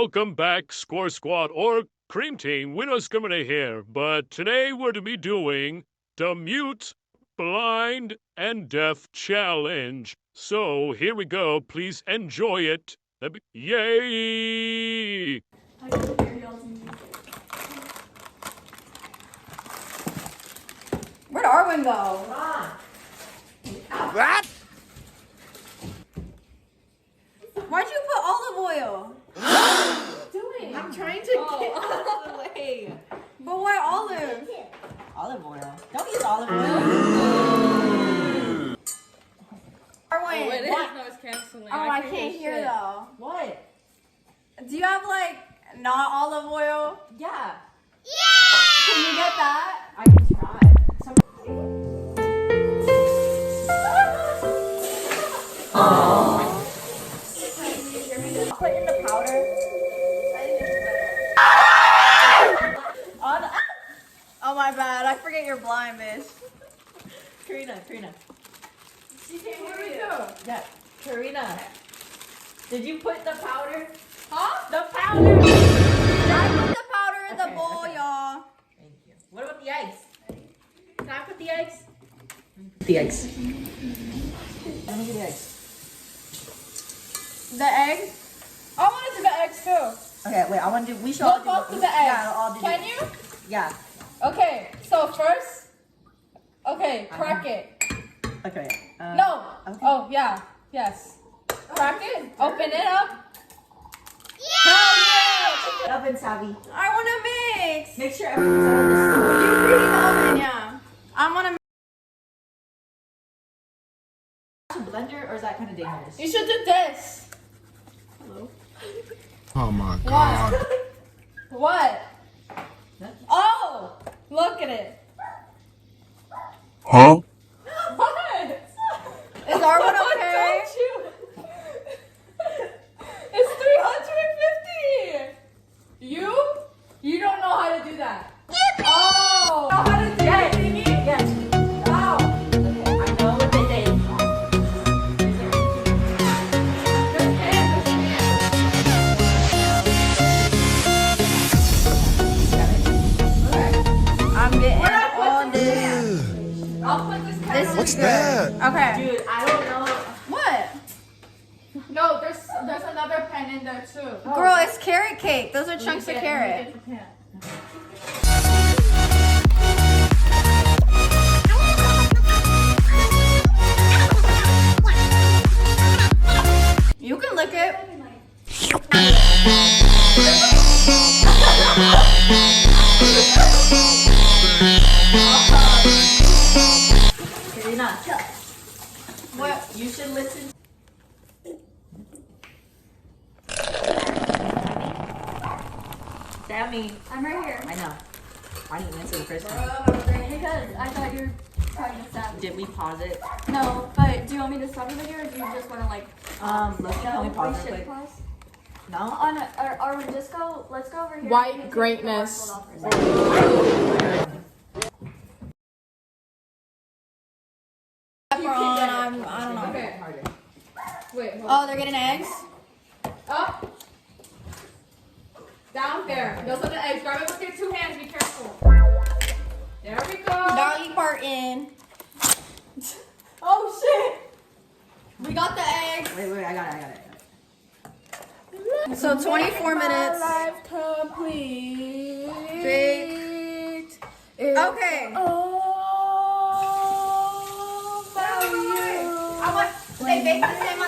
Welcome back, Score Squad or Cream Team. We don't discriminate here, but today we're to be doing the Mute, Blind, and Deaf Challenge. So here we go. Please enjoy it. Yay! Where'd Arwen go? What? Why'd you put olive oil? Doing? I'm trying to get out of the way. But why olive? Olive oil. Don't use olive oil. Arwen, Wait, what? no, it's canceling. Oh, I can't hear though. What? Do you have like not olive oil? Yeah. Can you get that? I can try. Put in the powder. Oh my bad. I forget you're blind, bitch. Karina. She can't hear you. Yeah. Karina. Did you put the powder? Huh? The powder! I put the powder in the bowl, y'all. Thank you. What about the eggs? Can I put the eggs? The eggs. Let me get the eggs. The egg? I want to do the eggs too. Okay, wait, I want to do, we should We'll all do both do the eggs. Yeah, I'll do Can you? Yeah. Okay, so first, crack it. Okay. No. Okay. Oh, yeah. Yes. Crack it. Open it up. Yeah! Oven, Sami. I want to mix. Make sure everything's out of the You preheat the oven, yeah. I want to. blender, or is that kind of dangerous? You should do this. Hello. Oh my god. What? Oh, look at it. Huh? What? Is Arwen okay? It's 350. You don't know how to do that. Oh, know how to do that, thingy? Yes. Oh. Okay, I know what they did. I'm getting all this. I'll put this kind of. What's that? Okay. Dude, I don't know. What? No, there's another pen in there too. Girl, it's carrot cake. Those are chunks of carrot. You can lick it. Karina, What? you should listen. Sami. I'm right here. I know. Why didn't you answer the first time? Because I thought you were trying to stop. Did we pause it? No, but do you want me to stop the video or do you just want to like? Can we pause it should quick? pause? No? Arwen, let's go over here. White greatness. I don't know. Okay. Wait. Hold on. Oh, they're getting eggs? Up. Down there. Those are the eggs. Grab it with your 2 hands. Be careful. There we go. Dolly Parton. Oh shit. We got the eggs. Wait, I got it. So 24 minutes. Life complete. Baked. Okay. Oh, I want. They bake the same